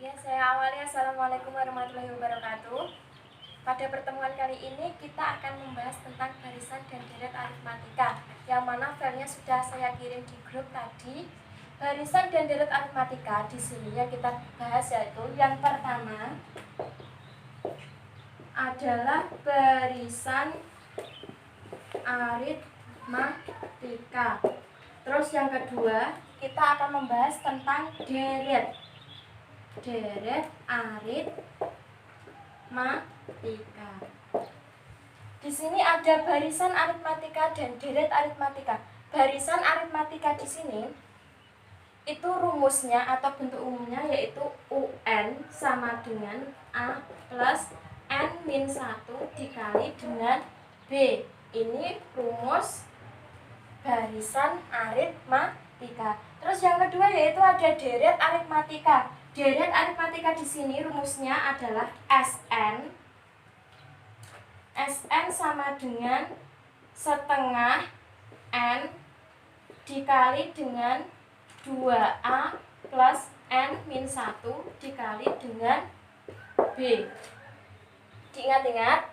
Ya, saya awali. Assalamualaikum warahmatullahi wabarakatuh. Pada pertemuan kali ini kita akan membahas tentang barisan dan deret aritmatika, yang mana filenya sudah saya kirim di grup tadi. Barisan dan deret aritmatika di sini yang kita bahas yaitu yang pertama adalah barisan aritmatika. Terus yang kedua kita akan membahas tentang deret aritmatika. Di sini ada barisan aritmatika dan deret aritmatika. Barisan aritmatika di sini itu rumusnya atau bentuk umumnya yaitu UN sama dengan A plus N-1 dikali dengan B. Ini rumus barisan aritmatika. Terus yang kedua yaitu ada deret aritmatika. Deret aritmatika di sini rumusnya adalah SN sama dengan setengah N dikali dengan 2A plus N-1 dikali dengan B. Diingat-ingat,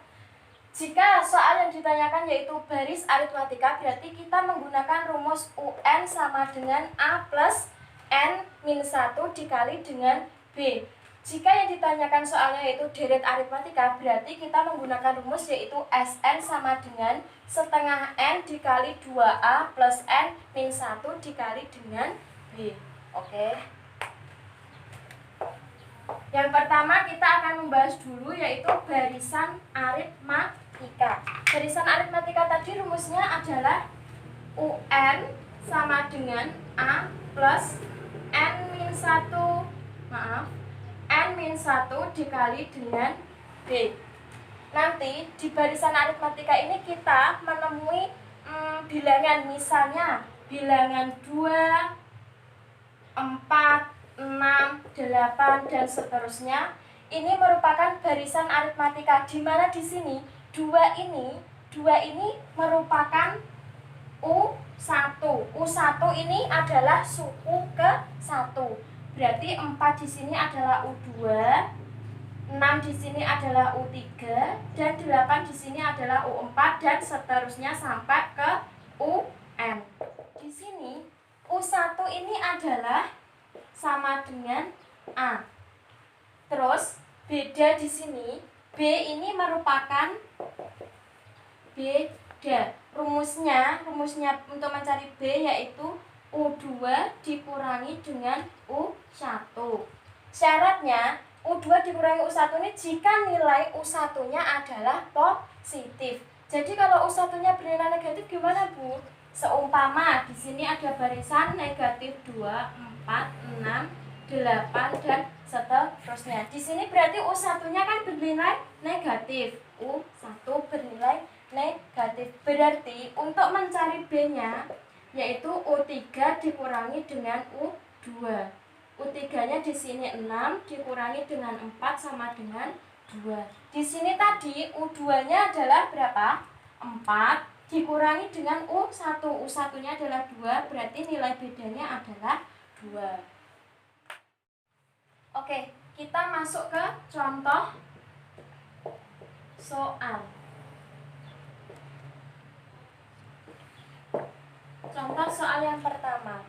jika soal yang ditanyakan yaitu baris aritmatika, berarti kita menggunakan rumus UN sama dengan A plus N-1 dikali dengan B. Jika yang ditanyakan soalnya yaitu deret aritmatika, berarti kita menggunakan rumus yaitu SN sama dengan setengah N dikali 2A plus N-1 dikali dengan B. Oke. Yang pertama kita akan membahas dulu yaitu barisan aritmatika. Barisan aritmatika tadi rumusnya adalah UN sama dengan A plus N-1 dikali dengan B. Nanti di barisan aritmatika ini kita menemui bilangan, misalnya bilangan 2, 4, 6, 8 dan seterusnya. Ini merupakan barisan aritmatika di mana di sini 2 ini merupakan U1. U1 ini adalah suku ke-1. Berarti 4 di sini adalah U2, 6 di sini adalah U3 dan 8 di sini adalah U4 dan seterusnya sampai ke UN. Di sini U1 ini adalah sama dengan A. Terus beda di sini, B ini merupakan beda. Rumusnya untuk mencari B yaitu U2 dikurangi dengan U1. Syaratnya U2 dikurangi U1 ini jika nilai U1-nya adalah positif. Jadi kalau U1-nya bernilai negatif gimana, Bu? Seumpama di sini ada barisan negatif 2, 4, 6, 8 dan seterusnya. Di sini berarti U1-nya kan bernilai negatif. U1 bernilai negatif. Berarti untuk mencari B-nya yaitu U3 dikurangi dengan U2. U3-nya di sini 6 dikurangi dengan 4 sama dengan 2. Di sini tadi U2-nya adalah berapa? 4 dikurangi dengan U1. U1-nya adalah 2, berarti nilai bedanya adalah 2. Oke, kita masuk ke contoh soal. Contoh soal yang pertama.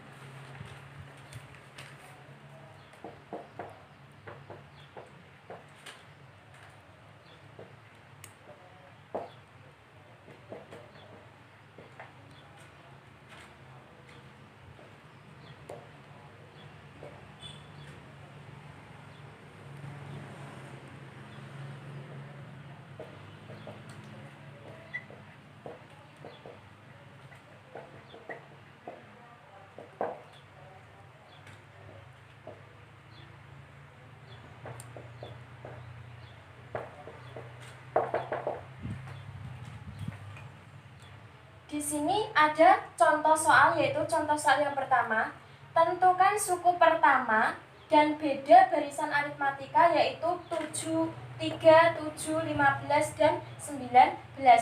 Di sini ada contoh soal, yaitu contoh soal yang pertama. Tentukan suku pertama dan beda barisan aritmatika yaitu 7, 3, 7, 15, dan 19.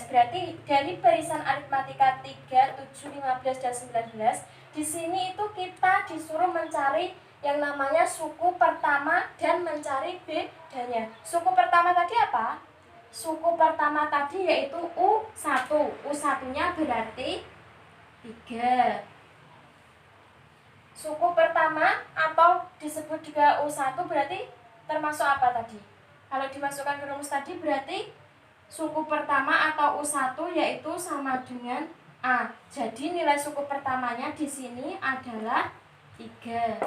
Berarti dari barisan aritmatika 3, 7, 15, dan 19, di sini itu kita disuruh mencari yang namanya suku pertama dan mencari bedanya. Suku pertama tadi apa? Suku pertama tadi yaitu U1. U1-nya berarti 3. Suku pertama atau disebut juga U1 berarti termasuk apa tadi? Kalau dimasukkan ke rumus tadi berarti suku pertama atau U1 yaitu sama dengan A. Jadi nilai suku pertamanya di sini adalah 3.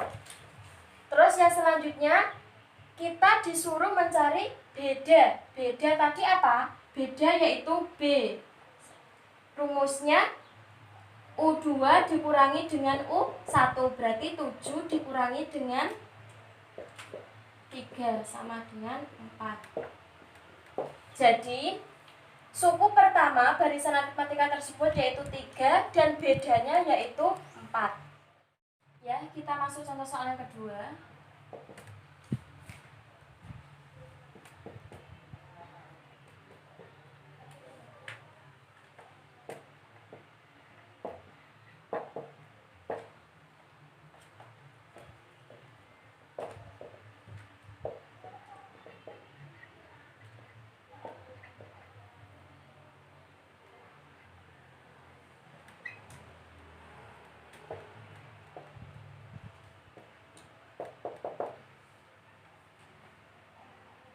Terus yang selanjutnya kita disuruh mencari beda. Beda tadi apa? Beda yaitu B. Rumusnya U2 dikurangi dengan U1 berarti 7 dikurangi dengan 3 sama dengan 4. Jadi suku pertama barisan aritmatika tersebut yaitu 3 dan bedanya yaitu 4. Ya, kita masuk contoh soal yang kedua.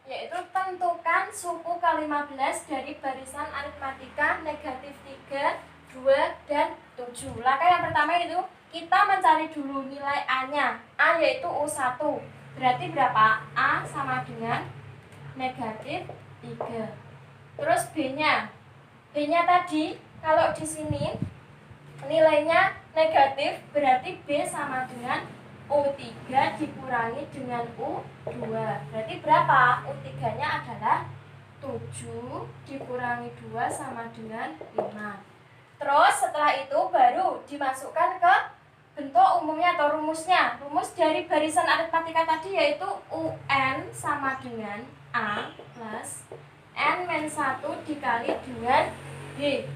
Yaitu tentukan suku ke-15 dari barisan aritmatika negatif 3, 2, dan 7. Langkah yang pertama itu kita mencari dulu nilai A-nya. A yaitu U1. Berarti berapa? A sama dengan negatif 3. Terus B-nya. B-nya tadi kalau di sini nilainya negatif berarti B sama dengan U3 dikurangi dengan U2. Berarti berapa? U3-nya adalah 7 dikurangi 2 sama dengan 5. Terus setelah itu baru dimasukkan ke bentuk umumnya atau rumusnya. Rumus dari barisan aritmatika tadi yaitu UN sama dengan A plus N-1 dikali dengan B.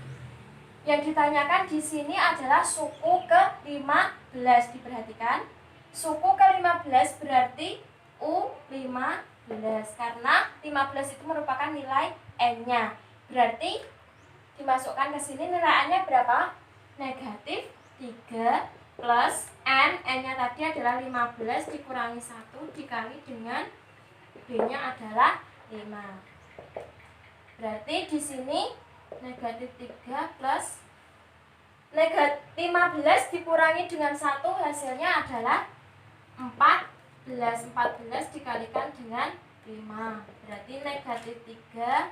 Yang ditanyakan di sini adalah suku ke-15. Diperhatikan. Suku ke-15 berarti U15 karena 15 itu merupakan nilai N-nya. Berarti dimasukkan ke sini nilai N-nya berapa? Negatif 3 plus N. N-nya tadi adalah 15 dikurangi 1 dikali dengan B-nya adalah 5. Berarti di sini negatif 3 plus negatif 15 dikurangi dengan 1 hasilnya adalah 14 dikalikan dengan 5. Berarti negatif 3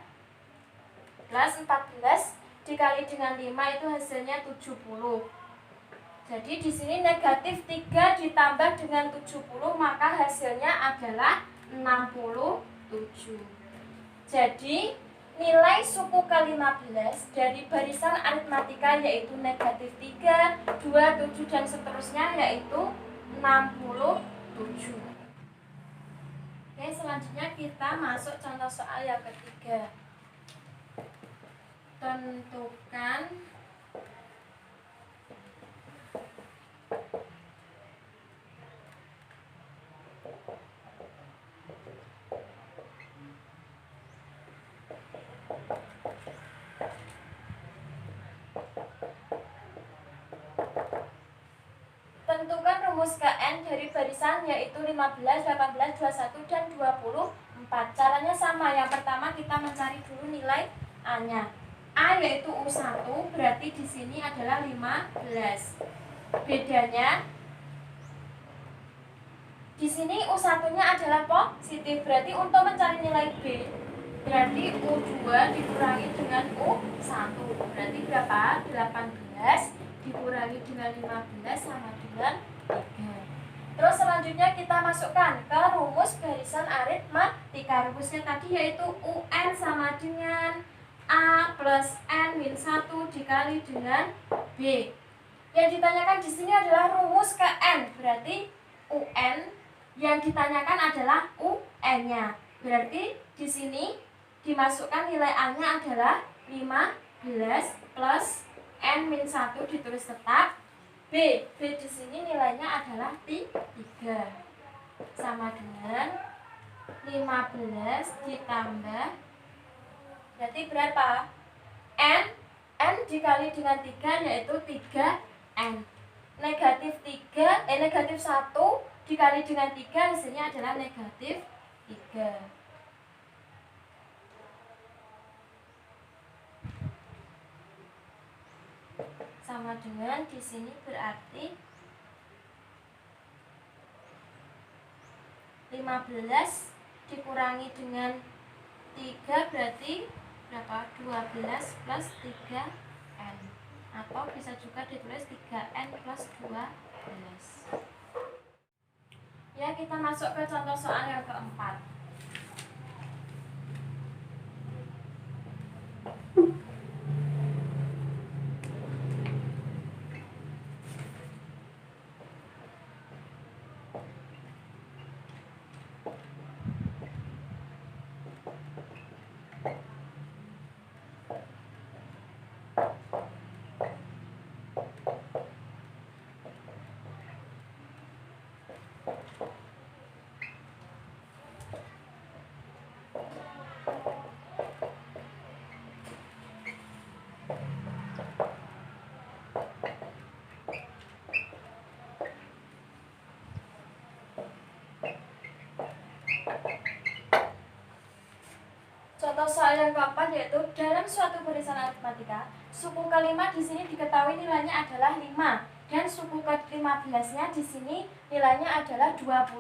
plus 14 dikali dengan 5 itu hasilnya 70. Jadi di sini negatif 3 ditambah dengan 70 maka hasilnya adalah 67. Jadi nilai suku ke-15 dari barisan aritmatika yaitu negatif 3, 2, 7 dan seterusnya yaitu 67. Oke, selanjutnya kita masuk contoh soal yang ketiga. Tentukan rumus KN dari barisan yaitu 15, 18, 21, dan 24. Caranya sama. Yang pertama kita mencari dulu nilai A-nya. A yaitu U1 berarti di sini adalah 15. Bedanya di sini U1-nya adalah positif. Berarti untuk mencari nilai B berarti U2 dikurangi dengan U1. Berarti berapa? 18 dikurangi dengan 15 sama dengan 3. Terus selanjutnya kita masukkan ke rumus barisan aritmatika. Rumusnya tadi yaitu UN sama dengan A plus N-1 dikali dengan B. Yang ditanyakan di sini adalah rumus KN. Berarti UN yang ditanyakan adalah UN-nya. Berarti di sini dimasukkan nilai A-nya adalah 15 plus N-1 ditulis tetap. B di sini nilainya adalah 3. sama dengan 15 ditambah, berarti berapa? N dikali dengan 3 yaitu 3N. Negatif 1 dikali dengan 3 hasilnya adalah negatif 3. Sama dengan di sini berarti 15 dikurangi dengan 3 berarti berapa? 12 plus 3N, atau bisa juga ditulis 3N plus 12. Ya, kita masuk ke contoh soal yang keempat. Contoh soal yang keempat yaitu dalam suatu barisan aritmatika, suku kelima di sini diketahui nilainya adalah 5 dan suku ke-15-nya di sini nilainya adalah 25.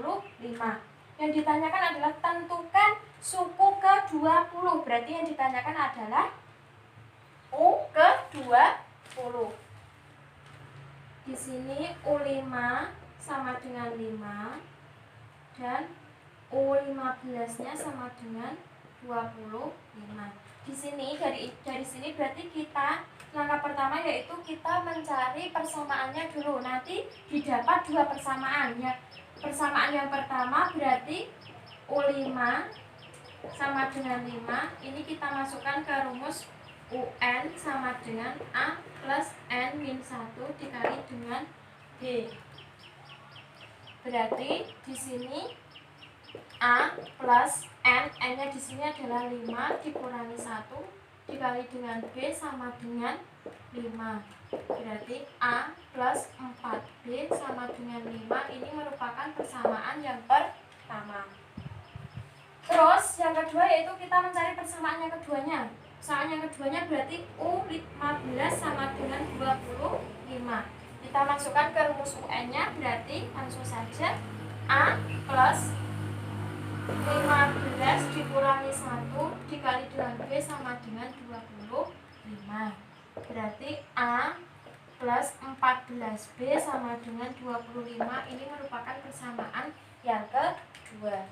Yang ditanyakan adalah tentukan suku ke-20. Berarti yang ditanyakan adalah U ke-20. Di sini U5 sama dengan 5 dan U15-nya sama dengan 25. Di sini dari sini berarti kita langkah pertama yaitu kita mencari persamaannya dulu. Nanti didapat dua persamaan ya. Persamaan yang pertama berarti U5 sama dengan 5. Ini kita masukkan ke rumus UN sama dengan A plus N-1 dikali dengan B. Berarti di sini A plus N-nya di sini adalah 5 dikurangi 1 dikali dengan B sama dengan 5. Berarti A plus 4B sama dengan 5. Ini merupakan persamaan yang pertama. Terus yang kedua yaitu kita mencari persamaan yang keduanya. Persamaan yang keduanya berarti U15 sama dengan 25. Kita masukkan ke rumus UN-nya, berarti langsung saja A plus 15 dikurangi 1 dikali dengan B sama dengan 25. Berarti A plus 14B sama dengan 25. Ini merupakan persamaan yang kedua.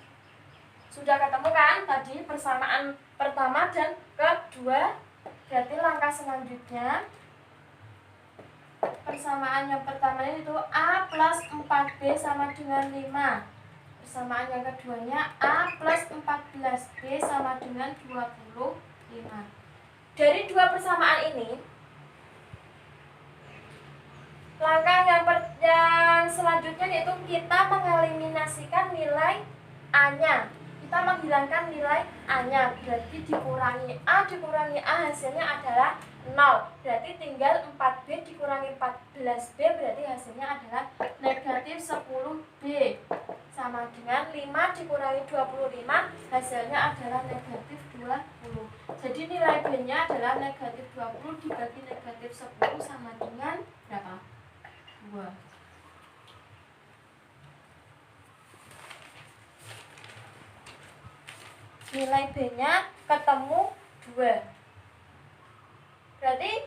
Sudah ketemu kan tadi persamaan pertama dan kedua? Berarti langkah selanjutnya persamaan yang pertama itu A plus 4B sama dengan 5. Persamaan yang keduanya A plus 14B sama dengan 25. Dari dua persamaan ini, langkah yang selanjutnya yaitu kita mengeliminasikan nilai A-nya. Kita menghilangkan nilai A-nya, berarti dikurangi A hasilnya adalah 0. Berarti tinggal 4B dikurangi 14B, berarti hasilnya adalah negatif 10B. Sama dengan 5 dikurangi 25, hasilnya adalah negatif 20. Jadi nilai B-nya adalah negatif 20 dibagi negatif 10 sama dengan berapa? 2. Nilai B-nya ketemu 2. Berarti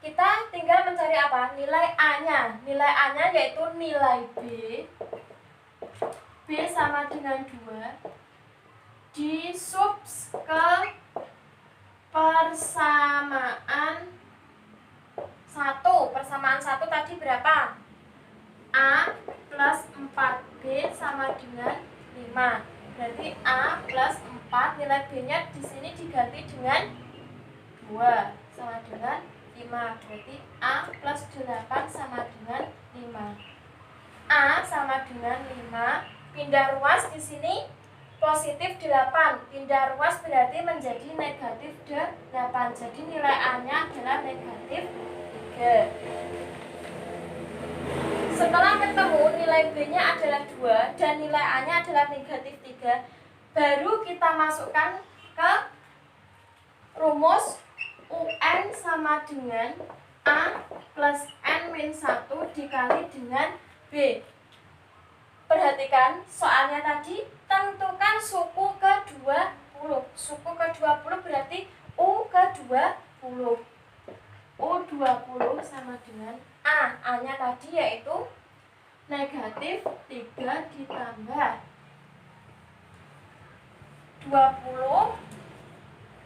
kita tinggal mencari apa? Nilai A-nya. Nilai A-nya yaitu nilai B sama dengan 2 disubs ke persamaan 1. Persamaan 1 tadi berapa? A plus 4B sama dengan 5. Berarti A plus 4, nilai B-nya di sini diganti dengan 2 sama dengan 5. Berarti A plus 8 sama dengan 5. A sama dengan 5 Pindah ruas di sini positif 8. Pindah ruas berarti menjadi negatif 8. Jadi nilai A-nya adalah negatif 3. Setelah ketemu nilai B-nya adalah 2 dan nilai A-nya adalah negatif 3, baru kita masukkan ke rumus UN sama dengan A plus N-1 dikali dengan B. Perhatikan soalnya tadi, tentukan suku ke-20. Suku ke-20 berarti U ke-20. U20 sama dengan A. A-nya tadi yaitu negatif 3 ditambah 20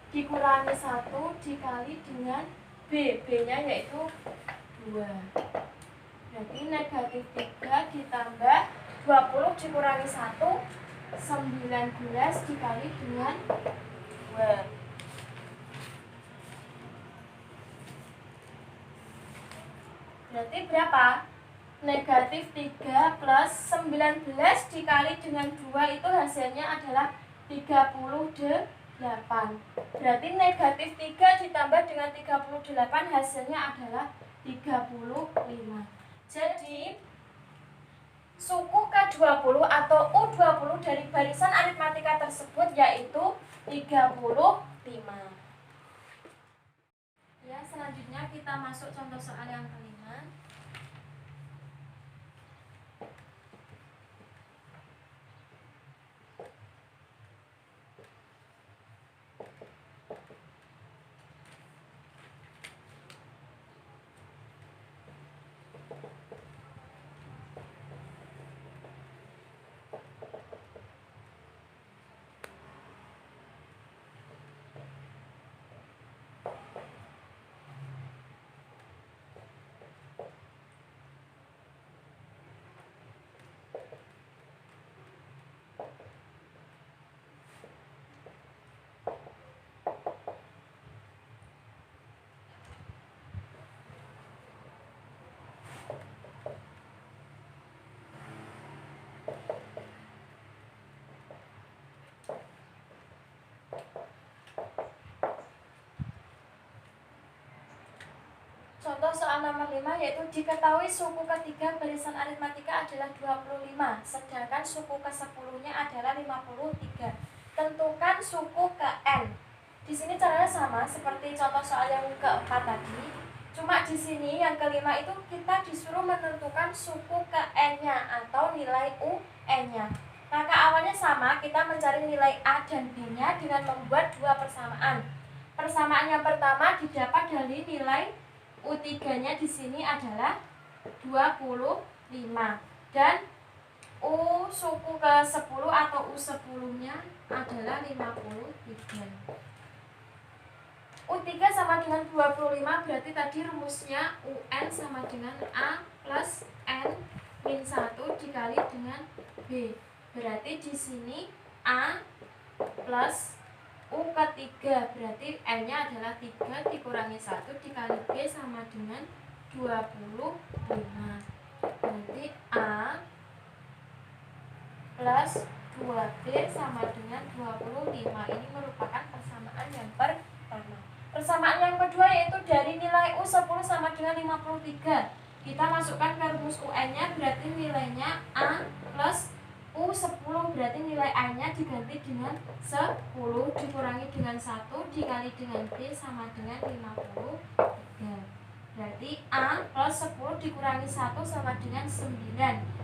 dikurangi 1 dikali dengan B. B-nya yaitu 2. Berarti negatif 3 ditambah 20 dikurangi 1, 19 dikali dengan 2. Berarti berapa? Negatif 3 plus 19 dikali dengan 2 itu hasilnya adalah 38. Berarti negatif 3 ditambah dengan 38 hasilnya adalah 35. Jadi suku ke-20 atau U20 dari barisan aritmatika tersebut yaitu 35. Ya, selanjutnya kita masuk contoh soal yang kelima. Contoh soal nomor 5 yaitu diketahui suku ketiga barisan aritmatika adalah 25, sedangkan suku ke-10-nya adalah 53. Tentukan suku ke N. Di sini caranya sama seperti contoh soal yang keempat tadi. Cuma di sini yang kelima itu kita disuruh menentukan suku ke N-nya atau nilai UN-nya. Maka awalnya sama, kita mencari nilai A dan B-nya dengan membuat dua persamaan. Persamaan yang pertama didapat dari nilai U3-nya di sini adalah 25 dan U suku ke-10 atau U10-nya adalah 53. U3 sama dengan 25 berarti tadi rumusnya UN sama dengan A plus N-1 dikali dengan B. Berarti di sini A plus U ketiga berarti N-nya adalah 3 dikurangi 1 dikali B sama dengan 25. Berarti A plus 2B sama dengan 25. Ini merupakan persamaan yang pertama. Persamaan yang kedua yaitu dari nilai U10 sama dengan 53. Kita masukkan ke rumus UN-nya berarti nilainya A plus U10 berarti nilai A-nya diganti dengan 10 dikurangi dengan 1 dikali dengan B sama dengan 53. Berarti A plus 10 dikurangi 1 sama dengan 9.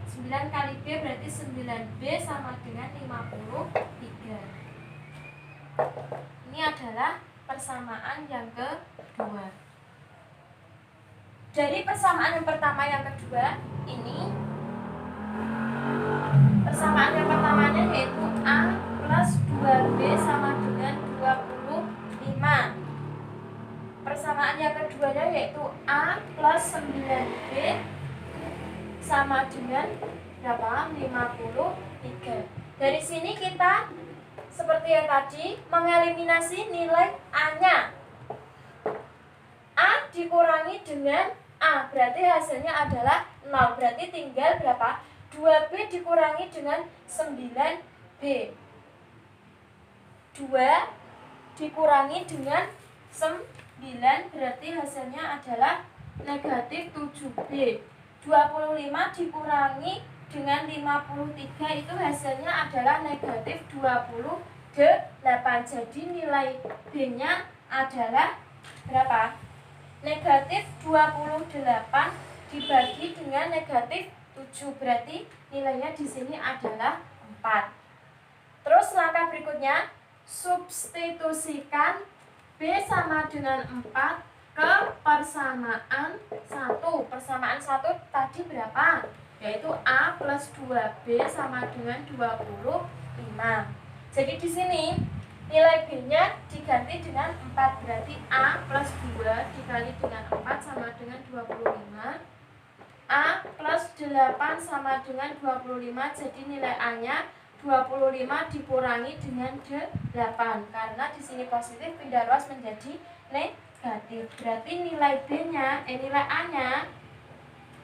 9 kali B berarti 9B sama dengan 53. Ini adalah persamaan yang kedua. Dari persamaan yang pertama yang kedua ini, persamaan yang pertamanya yaitu A plus 2B sama dengan 25. Persamaan yang keduanya yaitu A plus 9B sama dengan berapa? 53. Dari sini kita seperti yang tadi mengeliminasi nilai A-nya. A dikurangi dengan A berarti hasilnya adalah 0. Berarti tinggal berapa? 2B dikurangi dengan 9B. 2 dikurangi dengan 9 berarti hasilnya adalah negatif 7B. 25 dikurangi dengan 53 itu hasilnya adalah negatif 28. Jadi nilai B-nya adalah berapa? Negatif 28 dibagi dengan negatif 7, berarti nilainya di sini adalah 4. Terus langkah berikutnya, substitusikan B sama dengan 4 ke persamaan 1. Persamaan 1 tadi berapa? Yaitu A plus 2B sama dengan 25. Jadi di sini nilai B-nya diganti dengan 4, berarti A plus 2 dikali dengan 4 sama dengan 25. A plus 8 sama dengan 25, jadi nilai A-nya 25 dikurangi dengan 8. Karena di sini positif pindah ruas menjadi negatif. Berarti nilai B-nya, nilai A-nya,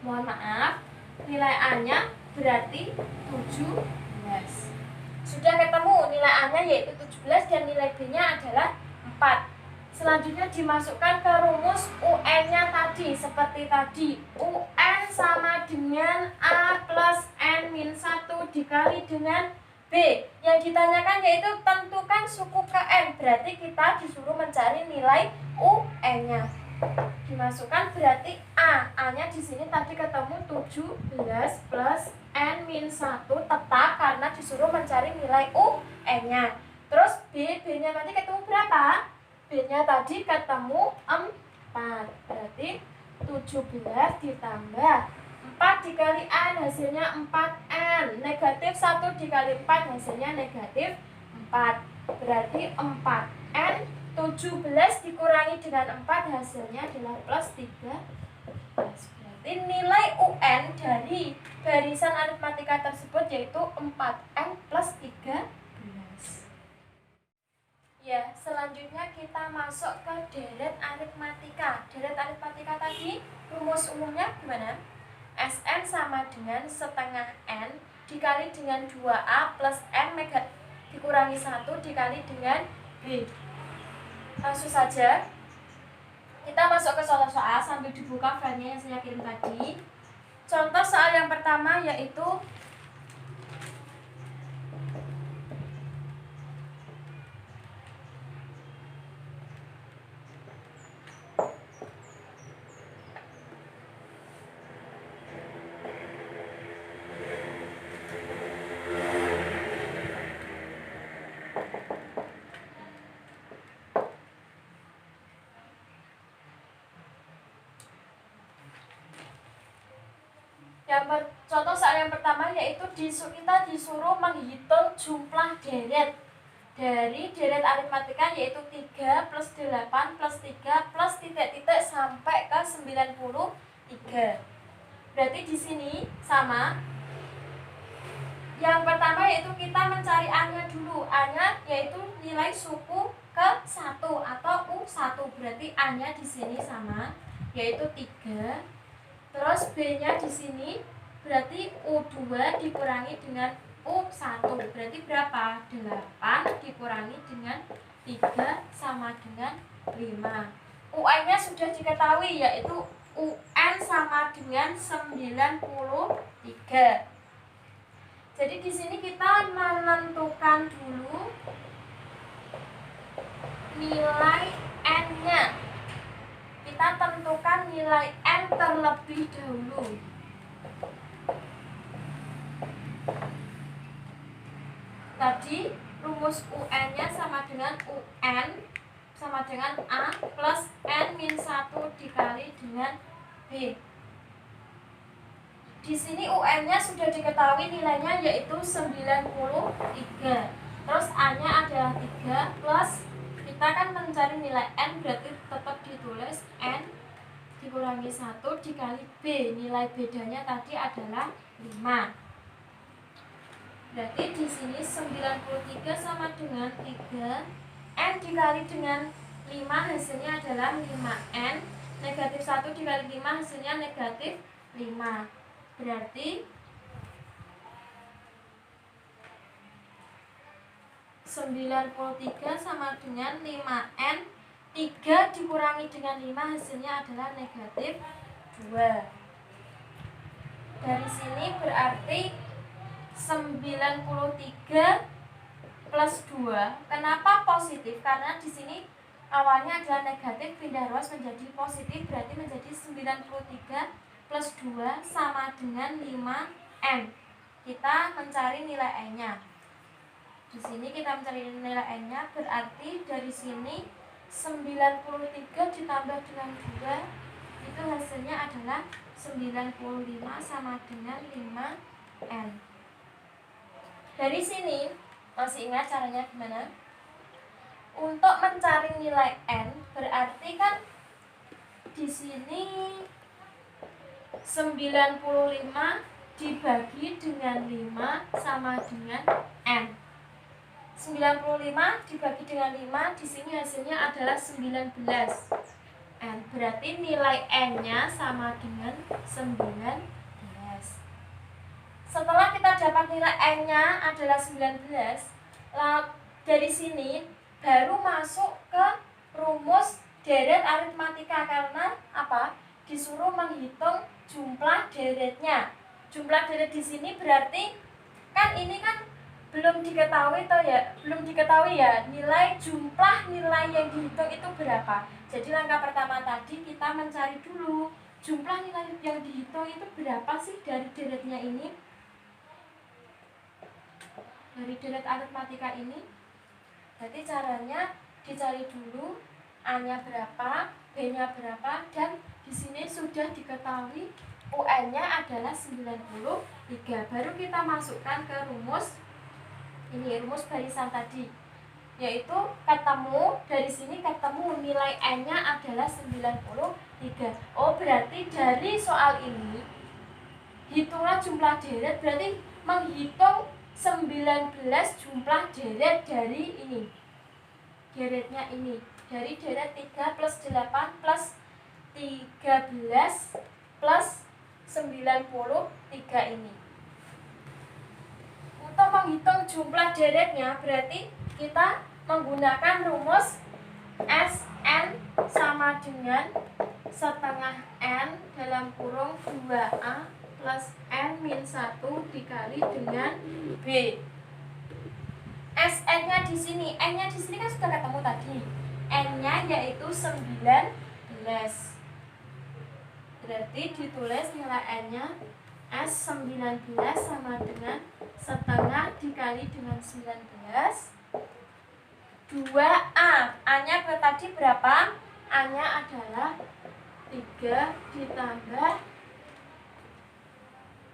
mohon maaf, nilai A-nya berarti 17. Sudah ketemu nilai A-nya yaitu 17 dan nilai B-nya adalah 4. Selanjutnya dimasukkan ke rumus UN-nya tadi. Seperti tadi, UN sama dengan A plus N-1 dikali dengan B. Yang ditanyakan yaitu tentukan suku ke N. Berarti kita disuruh mencari nilai UN-nya. Dimasukkan berarti A-nya di sini tadi ketemu 17 plus N-1 tetap karena disuruh mencari nilai UN-nya. Terus B-nya nanti ketemu berapa? B-nya tadi ketemu 4. Berarti 17 ditambah 4 dikali N hasilnya 4N. Negatif 1 dikali 4 hasilnya negatif 4. Berarti 4N 17 dikurangi dengan 4 hasilnya adalah plus 13. Berarti nilai UN dari barisan aritmatika tersebut yaitu 4N plus 13. Ya, selanjutnya kita masuk ke deret aritmatika. Deret aritmatika tadi rumus umumnya gimana? Sn sama dengan setengah N dikali dengan 2A plus N dikurangi 1 dikali dengan B. Langsung saja kita masuk ke soal-soal sambil dibuka filenya yang saya kirim tadi. Contoh soal yang pertama yaitu contoh soal yang pertama yaitu kita disuruh menghitung jumlah deret dari deret aritmatika yaitu 3 plus 8 plus 3 plus titik-titik sampai ke 93. Berarti di sini sama. Yang pertama yaitu kita mencari A-nya dulu. A-nya yaitu nilai suku ke 1 atau U1. Berarti A-nya di sini sama yaitu 3. Terus B-nya di sini berarti U2 dikurangi dengan U1. Berarti berapa? 8 dikurangi dengan 3 sama dengan 5. UN-nya sudah diketahui yaitu UN sama dengan 93. Jadi di sini kita menentukan dulu nilai N-nya. Kita tentukan nilai N terlebih dahulu. Tadi rumus UN-nya sama dengan UN sama dengan A plus N-1 dikali dengan B. Di sini UN-nya sudah diketahui nilainya yaitu 93. Terus A-nya adalah 3 plus kita kan mencari nilai N berarti tetap ditulis N dikurangi 1 dikali B. Nilai bedanya tadi adalah 5. Berarti di sini 93 sama dengan 3. N dikali dengan 5 hasilnya adalah 5N. Negatif 1 dikali 5 hasilnya negatif 5. Berarti 93 sama dengan 5N. 3 dikurangi dengan 5 hasilnya adalah negatif 2. Dari sini berarti 93 plus 2. Kenapa positif? Karena di sini awalnya adalah negatif, pindah ruas menjadi positif, berarti menjadi 93 plus 2 sama dengan 5N. Kita mencari nilai N-nya. Di sini kita mencari nilai N-nya, berarti dari sini 93 ditambah dengan 2 itu hasilnya adalah 95 sama dengan 5N. Dari sini masih ingat caranya gimana? Untuk mencari nilai N berarti kan di sini 95 dibagi dengan 5 sama dengan N. 95 dibagi dengan 5 di sini hasilnya adalah 19 N. Berarti nilai N-nya sama dengan 19. Setelah kita dapat nilai N-nya adalah 19, dari sini baru masuk ke rumus deret aritmatika. Karena apa? Disuruh menghitung jumlah deretnya. Jumlah deret di sini berarti kan ini kan belum diketahui ya nilai jumlah nilai yang dihitung itu berapa. Jadi langkah pertama tadi kita mencari dulu jumlah nilai yang dihitung itu berapa sih dari deretnya ini, dari deret aritmatika ini. Jadi caranya dicari dulu A-nya berapa, B-nya berapa, dan di sini sudah diketahui UN-nya adalah 93. Baru kita masukkan ke rumus ini, rumus barisan tadi, yaitu ketemu dari sini ketemu nilai N-nya adalah 93. Oh, berarti dari soal ini hitunglah jumlah deret, berarti menghitung 19 jumlah deret dari ini. Deretnya ini dari deret 3 plus 8 plus 13 plus 93 ini. Untuk menghitung jumlah deretnya berarti kita menggunakan rumus SN sama dengan setengah N dalam kurung 2A plus N-1 dikali dengan B. SN-nya di sini, N-nya di sini kan sudah ketemu tadi. N-nya yaitu 19. Berarti ditulis nilai N-nya S19 sama dengan setengah dikali dengan 19 2A. A-nya tadi berapa? A-nya adalah 3 ditambah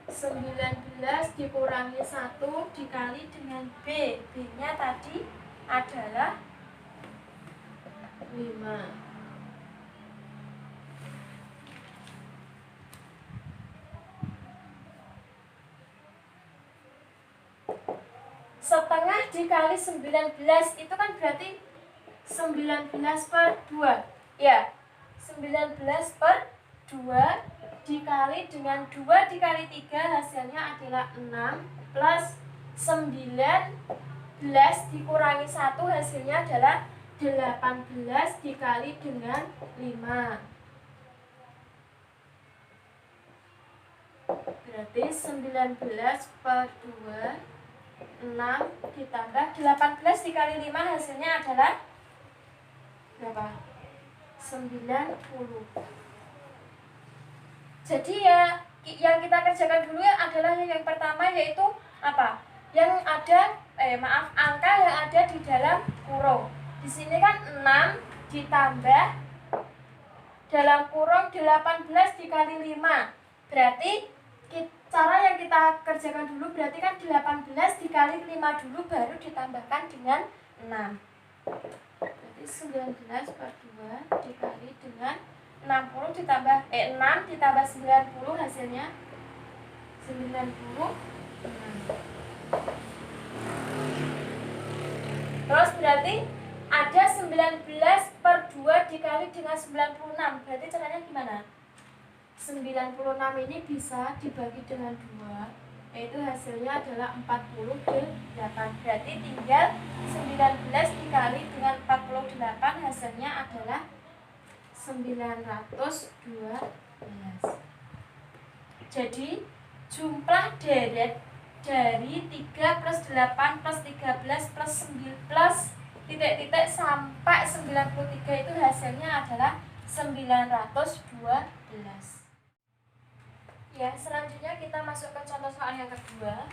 19 dikurangi 1 dikali dengan B. B-nya tadi adalah 5. Setengah dikali 19 itu kan berarti 19 per 2. Ya, 19 per 2 dikali dengan 2 dikali 3 hasilnya adalah 6 plus 19 dikurangi 1 hasilnya adalah 18 dikali dengan 5. Berarti 19 per 2 6 ditambah 18 dikali 5 hasilnya adalah berapa? 90. Jadi ya yang kita kerjakan dulu adalah yang pertama, yaitu apa? Yang ada angka yang ada di dalam kurung. Di sini kan 6 ditambah dalam kurung 18 dikali 5. Berarti cara yang kita kerjakan dulu berarti kan 18 dikali 5 dulu baru ditambahkan dengan 6. Berarti 19 per 2 dikali dengan 60 ditambah 6 ditambah 90 hasilnya 96. Terus berarti ada 19 per 2 dikali dengan 96. Berarti caranya gimana? 96 ini bisa dibagi dengan 2, yaitu hasilnya adalah 48. Berarti tinggal 9 Jadi jumlah deret dari 3 plus 8 plus 13 plus 9 plus titik-titik sampai 93 itu hasilnya adalah 912. Ya, selanjutnya kita masuk ke contoh soal yang kedua.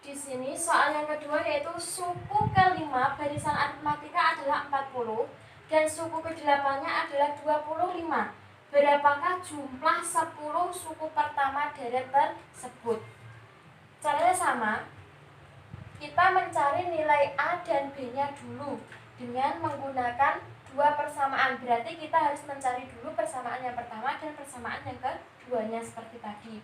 Di sini soal yang kedua yaitu suku ke-5 barisan aritmatika adalah 40 dan suku ke-8-nya adalah 25. Berapakah jumlah 10 suku pertama deret tersebut? Caranya sama. Kita mencari nilai A dan B-nya dulu dengan menggunakan dua persamaan. Berarti kita harus mencari dulu persamaan yang pertama dan persamaan yang keduanya seperti tadi.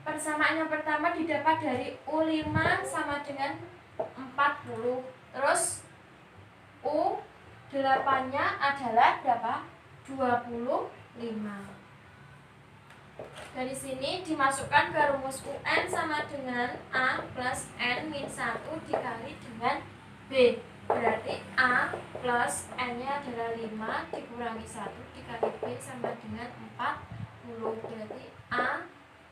Persamaan yang pertama didapat dari U5 sama dengan 40. Terus U8-nya adalah berapa? 25. Dari sini dimasukkan ke rumus UN sama dengan A plus N min 1 dikali dengan B. Berarti A plus N-nya adalah 5 dikurangi 1 dikali B sama dengan 40. Berarti A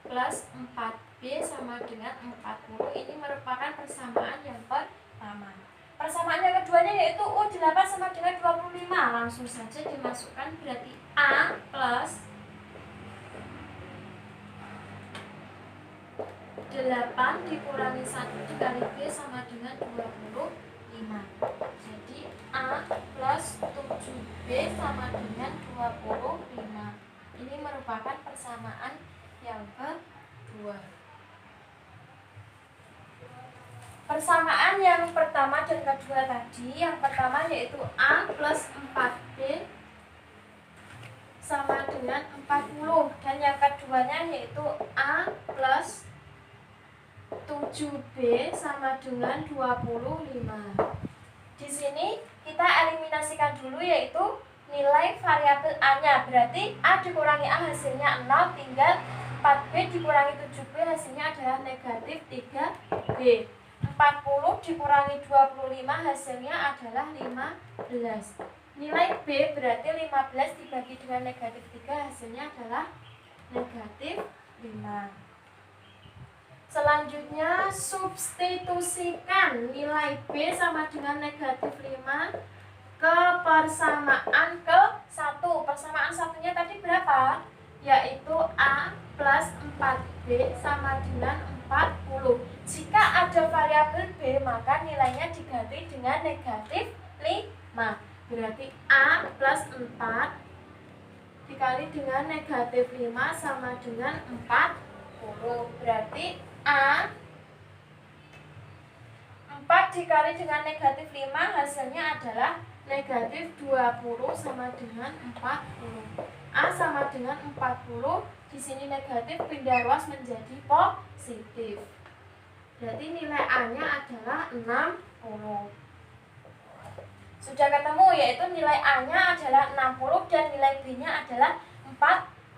plus 4B sama dengan 40. Ini merupakan persamaan yang pertama. Persamaan yang keduanya yaitu U8 sama dengan 25. Langsung saja dimasukkan, berarti A plus 8 dikurangi 1 dikali B sama dengan 25. Jadi A plus 7B sama dengan 25. Ini merupakan persamaan yang kedua. Persamaan yang pertama dan kedua tadi, yang pertama yaitu A plus 4B sama dengan 40 dan yang keduanya yaitu A plus 7B sama dengan 25. Di sini kita eliminasikan dulu yaitu nilai variabel A-nya. Berarti A dikurangi A hasilnya 0, tinggal 4B dikurangi 7B hasilnya adalah negatif 3B. 40 dikurangi 25 hasilnya adalah 15. Nilai B berarti 15 dibagi dengan negatif 3 hasilnya adalah negatif 5. Selanjutnya substitusikan nilai B sama dengan negatif 5 ke persamaan ke-1. Persamaan satunya tadi berapa? Yaitu A plus 4B sama dengan 40. Jika ada variabel B, maka nilainya diganti dengan negatif 5. Berarti A plus 4 dikali dengan negatif 5 sama dengan 40. Berarti A 4 dikali dengan negatif 5 hasilnya adalah negatif 20 sama dengan 40. A sama dengan 40, di sini negatif pindah ruas menjadi positif. Berarti nilai A-nya adalah 60. Sudah ketemu, yaitu nilai A-nya adalah 60 dan nilai B-nya adalah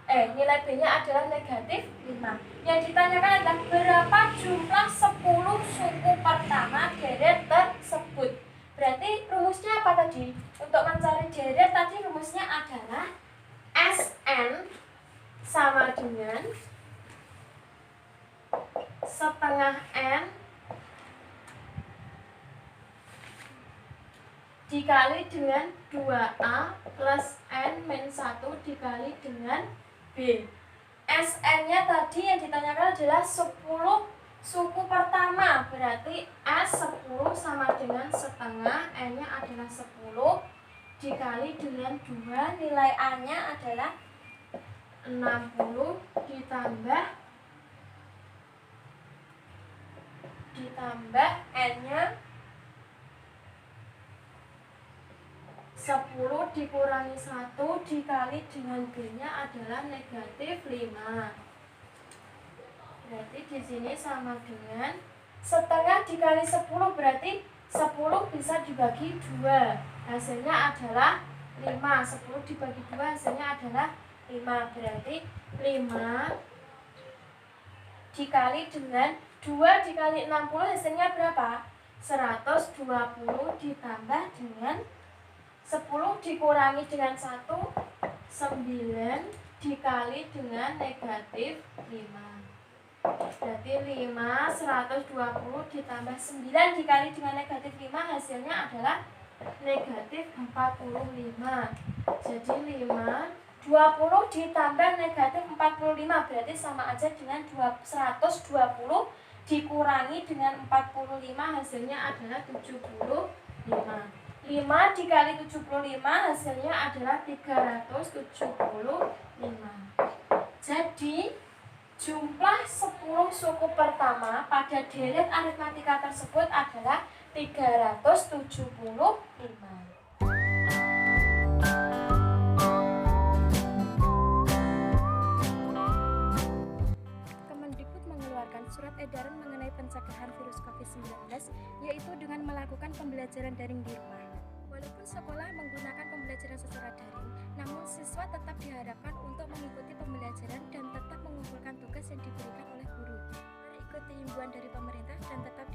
nilai B-nya adalah negatif 5. Yang ditanyakan adalah berapa jumlah 10 suku pertama deret tersebut. Berarti rumusnya apa tadi? Untuk mencari deret tadi rumusnya adalah SN sama dengan setengah N dikali dengan 2A plus N min 1 dikali dengan B. Sn-nya tadi yang ditanyakan adalah 10 suku pertama, berarti S10 sama dengan setengah, N-nya adalah 10 dikali dengan 2, nilai A-nya adalah 60 ditambah N-nya 10 dikurangi 1 dikali dengan B-nya adalah negatif 5. Berarti di sini sama dengan setengah dikali 10, berarti 10 bisa dibagi 2. Hasilnya adalah 5. 10 dibagi 2 hasilnya adalah 5. Berarti 5 dikali dengan 2 dikali 60 hasilnya berapa? 120 ditambah dengan 10 dikurangi dengan 1, 9 dikali dengan negatif 5. Berarti 5, 120 ditambah 9 dikali dengan negatif 5 hasilnya adalah negatif 45. Jadi 5, 20 ditambah negatif 45 berarti sama aja dengan 120 dikurangi dengan 45 hasilnya adalah 75. 5 dikali 75 hasilnya adalah 375. Jadi jumlah 10 suku pertama pada deret aritmatika tersebut adalah 375. Kemendikbud mengeluarkan surat edaran mengenai pencegahan virus COVID-19, yaitu dengan melakukan pembelajaran daring di rumah. Walaupun sekolah menggunakan pembelajaran secara daring, namun siswa tetap diharapkan untuk mengikuti pembelajaran dan tetap mengumpulkan tugas yang diberikan oleh guru. Mari ikuti himbauan dari pemerintah dan tetap